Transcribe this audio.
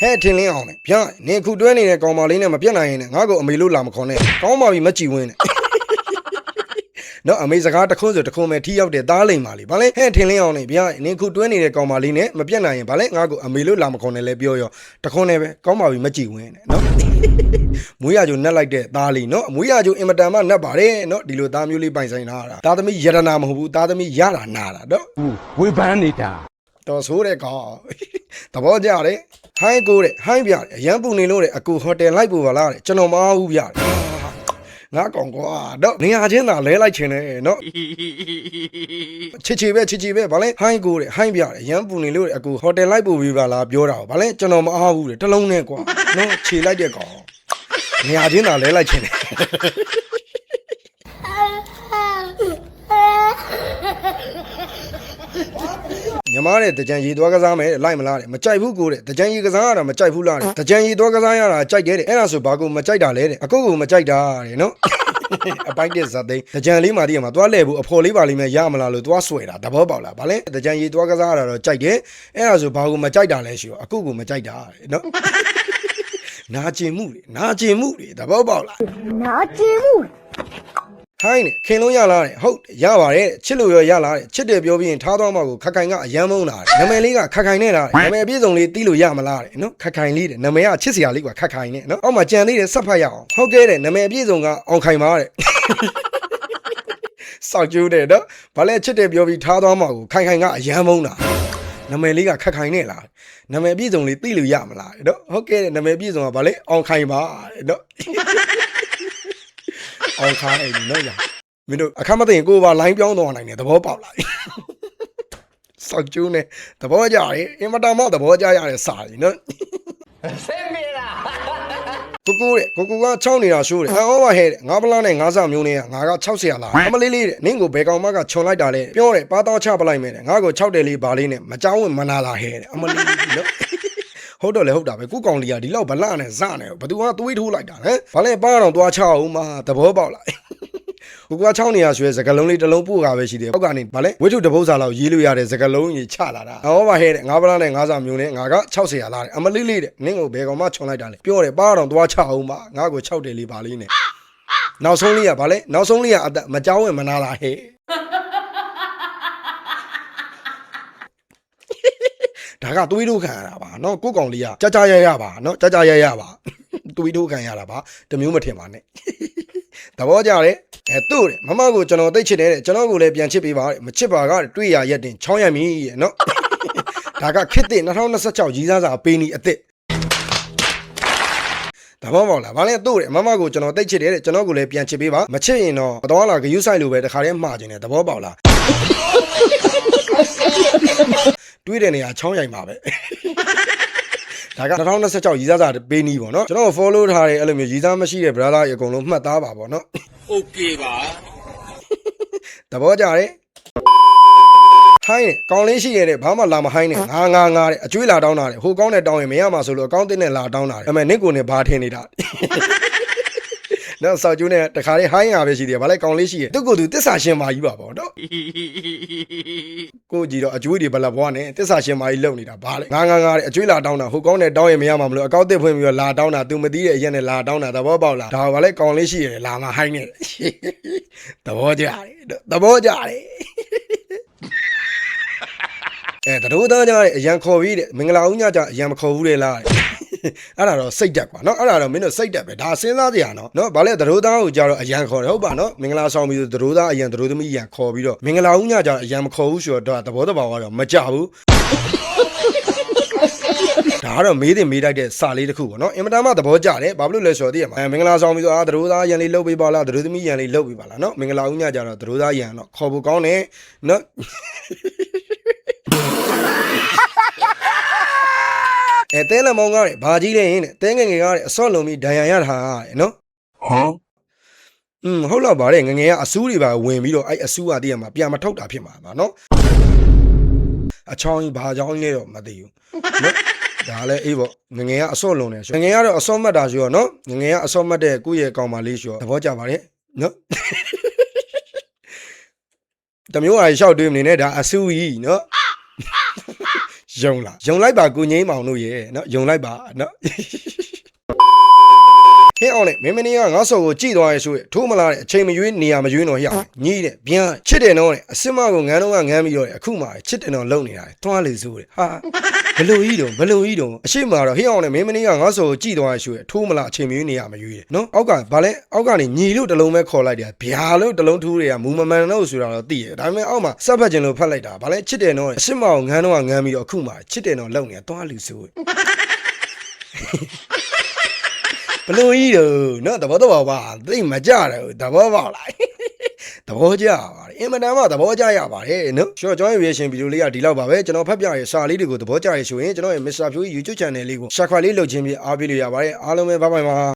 ဟဲ့ထင်လင်းအောင်လေဗျာနင်ခုတွဲနေတဲ့ကောင်မလေးနဲ့မပြတ်နိုင်ရင်ငါ့ကိုအမေလို့လာမခေါ်နဲ့ကောင်းပါပြီမကြည်ဝင်းနဲ့နော်အမေစကားတခွန်းဆိုတခွန်းပဲထိရောက်တဲ့သားလိမ်ပါလေဗါလဲဟဲ့ထင်လင်းအောင်လေဗျာနင်ခုတွဲနေတဲ့ကောင်မလေးနဲ့မပြတ်နိုင်ရင်ဗါလဲငါ့ကိုအမေလို့လာမခေါ်နဲ့လဲပြောရောတခွန်းနဲ့ပဲကောင်းပါပြီမကြည်ဝင်းနဲ့နော်မွေးရကြိုနှက်လိုက်တဲ့သားလေးနော်မွေးရကြိုအင်မတန်မှနှက်ပါတယ်နော်ဒီလိုသားမျိုးလေးပိုင်ဆိုင်ထားတာသားသမီးယရနာမဟုတ်ဘူးသားသမီးရတာနာတာနော်ဝေဖန်နေတာတော်ဆိုးတဲ့ကောင်သဘောကျတယ်ဟိုင်းကိုတဲ့ဟိုင်းပြတယ်အရန်ပူနေလို့တဲ့အကူဟိုတယ်လိုက်ပူပါလားတဲ့ကျွန်တော်မအားဘူးပြတယ်ငါကောင်ကွာတော့နေရာချင်းသာလဲလိုက်ချင်တယ်နော်ချစ်ချီပဲဗာလဲဟိုင်းကိုတဲ့ဟိုင်းပြတယ်ရမ်းပူနေလို့တဲ့အကူဟိုတယ်လိုက်ပူပြီးပါလားပြောတာဗာလဲကျွန်တော်မအားဘူးတဲ့တလုံးနဲ့ကွာနော်ခြေလိုက်တဲ့ကောင်နေရာချင်းသာလဲလိုက်ချင်တယ်ညီမတဲ့တကြံရီသွားကစားမယ်လိုက်မလားတဲ့မကြိုက်ဘူးကိုတဲ့တကြံရီကစားရတာမကြိုက်ဘူးလားတဲ့တကြံရီသွားကစားရတာကြိုက်တယ်တဲ့အဲ့ဒါဆိုဘာကိုမကြိုက်တာလဲတဲ့အကုတ်ကိုမကြိုက်တာတဲ့နော်အပိုက်တဲ့ဇာတ်သိန်းတကြံလေးမှတည်းကမှာသွားလဲဘူးအဖော်လေးပါလိမ့်မယ်ရမလားလို့သွားဆွဲတာသဘောပေါက်လားဗာလဲတကြံရီသွားကစားရတာတော့ကြိုက်တယ်အဲ့ဒါဆိုဘာကိုမကြိုက်တာလဲရှိရောအကုတ်ကိုမကြိုက်တာတဲ့နော်နာကျင်မှုတွေသဘောပေါက်လားနာကျင်မှုဟိုင်းနဲ့ခင်လုံးရလားတဲ့ဟုတ်ရပါတယ်ချစ်လို့ရလားတဲ့ချစ်တယ်ပြောပြီးရင်ထားသွားမှကိုခက်ခိုင်ကအယမ်းမုန်းတာနာမည်လေးကခက်ခိုင်နဲ့လားနာမည်ပြည့်စုံလေးတီးလို့ရမလားတဲ့နော်ခက်ခိုင်လေးတဲ့နာမည်ကချစ်စရာလေးကခက်ခိုင်နဲ့နော်အောက်မှာကြံသေးတယ်စက်ဖတ်ရအောင်ဟုတ်ကဲ့တဲ့နာမည်ပြည့်စုံကအောင်ခိုင်ပါတဲ့စောက်ကျိုးတဲ့နော်ဘာလဲချစ်တယ်ပြောပြီးထားသွားမှကိုခိုင်ကအယမ်းမုန်းတာနာမည်လေးကခက်ခိုင်နဲ့လားနာမည်ပြည့်စုံလေးတီးလို့ရမလားတဲ့နော်ဟုတ်ကဲ့တဲ့နာမည်ပြည့်စုံကဘာလဲအောင်ခိုင်ပါတဲ့နော်အောင်ခိုင်းနေနော်ရမင်းတို့အခမသိရင်ကိုယ်ပါလိုင်းပြောင်းသွားနိုင်တယ်သဘောပေါက်လားစောက်ကျိုးနဲ့သဘောကြတယ်အင်မတန်မှသဘောကြရတဲ့စာကြီးနော်ဆင်းပြေလားကိုက6နေတာရှိုးတယ်အော်ပါဟဲ့ငါပလားနဲ့ငါးစမျိုးနဲ့ငါက60ရလားအမလေးလေးတဲ့နင်းကိုဘယ်ကောင်မှကခြုံလိုက်တာလဲပြောတယ်ပါတော့ချပလိုက်မယ်တဲ့ငါကို6တယ်လေးပါလေးနဲ့မကြောင်းဝင်မနာလာဟဲ့တဲ့အမလေးနော်ဟုတ်တော့လေဟုတ်တာပဲကိုကောင်လေးကဒီလောက်ဗလနဲ့စနဲ့ဘသူကသွေးထိုးလိုက်တာဟမ်ဘာလဲပါတော့သွားချအောင်မသဘောပေါက်လားကိုက6နေရရွှဲစကလုံးလေးတစ်လုံးပို့ကပဲရှိတယ်အောက်ကနေဘာလဲဝိထုတပုတ်စာလောက်ရေးလို့ရတဲ့စကလုံးကြီးချလာတာဟောပါဟဲ့တဲ့ငါးပလားနဲ့ငါးစာမျိုးနဲ့ငါက60ရလားတဲ့အမလေးလေးတဲ့နင်းကိုဘယ်ကောင်မှခြုံလိုက်တာလဲပြောတယ်ပါတော့သွားချအောင်မငါကို6တယ်လေးပါလေးနဲ့နောက်ဆုံးလေးကဘာလဲနောက်ဆုံးလေးကအသက်မကြောင်းဝင်မနာလာဟဲ့ဒါကသွေးထိုးခံရတာပါเนาะကိုကောင်လေးကကြာရပါเนาะကြာရပါသွေးထိုးခံရတာပါတမျိုးမထင်ပါနဲ့သဘောကျတယ်တို့တယ်မမကိုကျွန်တော်သိချစ်တယ်တဲ့ကျွန်တော်ကိုလည်းပြန်ချစ်ပေးပါတဲ့မချစ်ပါကတွေ့ရရက်တင်ချောင်းရမီရဲ့เนาะဒါကခစ်တဲ့2026ရီးစားစာပေးနီအစ်စ်ဒါမှမဟုတ်လားဗာလဲတို့တယ်မမကိုကျွန်တော်သိချစ်တယ်တဲ့ကျွန်တော်ကိုလည်းပြန်ချစ်ပေးပါမချစ်ရင်တော့မတော်လာဂယုဆိုင်လိုပဲတခါတည်းမှားခြင်းတယ်သဘောပေါက်လားတွေးတဲ့နေရာချောင်းရိုင်ပါပဲဒါက2026ရီးစားစာပေးနီးပေါ့နော်ကျွန်တော် follow ထားတယ်အဲ့လိုမျိုးရီးစားမရှိတဲ့ brother တွေအကုန်လုံးမှတ်သားပါပေါ့နော် okay ပါသဘောကျတယ်ဟိုင်းကောင်းလေးရှိရတဲ့ဘာမှလာမဟိုင်းနဲ့ငါတဲ့အကျွေးလာတောင်းတာတဲ့ဟိုကောင်းတဲ့တောင်းရင်မရမှာဆိုလို့အကောင်းတဲ့နဲ့လာတောင်းတာတဲ့အဲ့မဲ့နင့်ကိုနဲ့ဘာထင်နေတာနော်စောက်ကျိုးနဲ့တခါလေးဟိုင်းရပဲရှိတယ်ဗာလဲကောင်းလေးရှိရသူ့ကိုယ်သူတစ္ဆာရှင်မာကြီးပါပေါ့နော်ကိုကြည့်တော့အကျွေးတွေဘလဘွားနဲ့တစ္ဆာရှင်မာကြီးလုံနေတာဗာလဲငါတဲ့အကျွေးလာတောင်းတာဟိုကောင်းတဲ့တောင်းရင်မရမှာမလို့အကောက်တစ်ဖွင့်ပြီးတော့လာတောင်းတာသူမသိတဲ့အရက်နဲ့လာတောင်းတာသဘောပေါက်လားဒါဗာလဲကောင်းလေးရှိရလာမဟိုင်းနဲ့သဘောကျတယ်တို့သားကြတဲ့အရန်ခေါ်ပြီးတဲ့မင်္ဂလာဦးညကြအရန်မခေါ်ဘူးလေလားအဲ့ဒါတော့စိတ်တက်ကွာနော်အဲ့ဒါတော့မင်းတို့စိတ်တက်ပဲဒါစဉ်းစားကြရနော်ဘာလဲတို့သားကိုကြတော့အရန်ခေါ်တယ်ဟုတ်ပါနော်မင်္ဂလာဆောင်ပြီးတို့သားအရန်တို့သမီးအရန်ခေါ်ပြီးတော့မင်္ဂလာဦးညကြအရန်မခေါ်ဘူးဆိုတော့သဘောတဘာဝတော့မကြဘူးဒါကတော့မေးတိုက်တဲ့စာလေးတစ်ခုပေါ့နော်အင်မတန်မှသဘောကျတယ်ဘာလို့လဲဆိုတော့သိရမှာမင်္ဂလာဆောင်ပြီးတော့တို့သားရန်လေးလှုပ်ပေးပါလားတို့သမီးရန်လေးလှုပ်ပေးပါလားနော်မင်္ဂလာဦးညကြတော့တို့သားရန်တော့ခေါ်ဖို့ကောင်းတယ်နော်တဲလမောင်ကားတဲ့ဘာကြီးလဲရင်တဲငငယ်ကားတဲ့အစော့လုံးပြီးဒဏ်ရာရတာတဲ့နော်ဟုတ်တော့ဗါတဲ့ငငယ်ကအဆူးတွေပါဝင်ပြီးတော့အဲ့အဆူးကတည်းကမှပြန်မထုတ်တာဖြစ်မှာပါနော်အချောင်းကြီးဘာချောင်းကြီးလဲတော့မသိဘူးနော်ဒါလည်းအေးပေါ့ငငယ်ကအစော့လုံးနေဆိုငငယ်ကတော့အစော့မှတ်တာဆိုတော့နော်ငငယ်ကအစော့မှတ်တဲ့ကိုယ့်ရဲ့ကောင်မလေးဆိုတော့သဘောကျပါတယ်နော်တမျိုးအားလျှောက်တွေးမနေနဲ့ဒါအဆူးကြီးနော် ယုံလားယုံလိုက်ပါကိုငိမ့်မောင်တို့ရဲ့နော်ယုံလိုက်ပါနော်ဟင်းအောင်လေမင်းမင်းကငါဆော်ကိုကြည်သွားရဲဆိုရထိုးမလားတဲ့အချိန်မရွေးနေရာမရွေးတော့ဟျောက်ညီးတဲ့ဗျမ်းချစ်တယ်နော်တဲ့အစ်မကိုငန်းတော့ငန်းပြီးတော့အခုမှချစ်တယ်နော်လုံနေတာတွားလေဆိုတဲ့ဟာဘလူကြီးတော့အရှိမတော့ဟင်းအောင်လေမင်းမင်းကငါဆော်ကိုကြည်သွားရဲဆိုရထိုးမလားအချိန်မရွေးနေရာမရွေးတယ်နော်အောက်ကဗာလဲအောက်ကနေညီလို့တလုံးပဲခေါ်လိုက်တယ်ဗျာလို့တလုံးထူးတွေကမူမမှန်တော့ဆိုတာတော့သိရဒါပေမဲ့အောက်မှာစက်ဖက်ကျင်လို့ဖတ်လိုက်တာဗာလဲချစ်တယ်နော်အရှိမကိုငန်းတော့ငန်းပြီးတော့အခုမှချစ်တယ်နော်လုံနေတာတွားလေဆိုဘလို့ကြီးတော့နော်သဘောတော့ပါသိမကြတယ်သဘောပေါက်လိုက်သဘောကျပါတယ်အင်မတန်မှသဘောကျရပါတယ်နော်ကျွန်တော်ရဲ့ reaction video လေးကဒီလောက်ပါပဲကျွန်တော်ဖတ်ပြရဲ့စာလေးတွေကိုသဘောကျရဆိုရင်ကျွန်တော်ရဲ့ Mr. Phil YouTube channel လေးကို subscribe လေးလုပ်ခြင်းဖြင့်အားပေးလို့ရပါတယ်အားလုံးပဲဘိုင်ဘိုင်ပါ